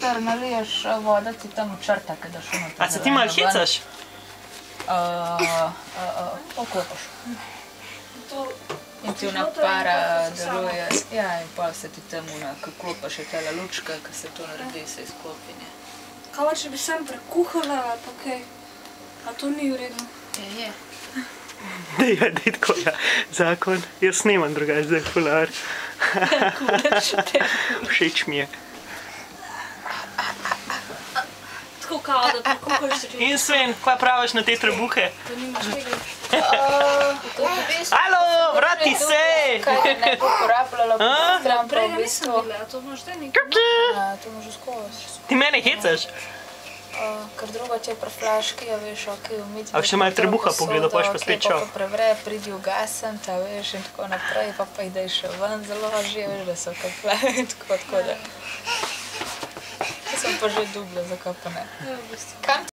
noter naliješ voda, ti tam črta, kaj daš noter. A se ti malo hecaš? Oklopaš. In ti vna para deluje. Ja, in pa se ti tam klopaš je tela lučka, ko se to naredi, se izklopinje. Kaj če bi sem prekuhala ali pa kaj? A to ni v redu? Je. Dej tako, ja, zakon. Jaz snemam drugače, zdaj fular. Všeč mi je. Tako kao, da prekuhaš se In Sven, kaj praviš na te trebuhe? da nimaš tega. Halo, vrati se! Kaj je ne uporabljala, pa stran pa Prej v nisem bistvu. bila, a to imaš zdaj nekaj? To možeš skozi. Ti mene hecaš? Ker druga ti je pri flaški, ja veš, umiti. A še malo trebuha pogledal, pa pa spet šel. Pa prevre, pridi ugasem, ta veš, in tako naprej, pa idej še ven, založi, veš, da so kapljavi, tako da. Sem pa že dubla, zakaj pa ne. Ja, v bistvu. Kam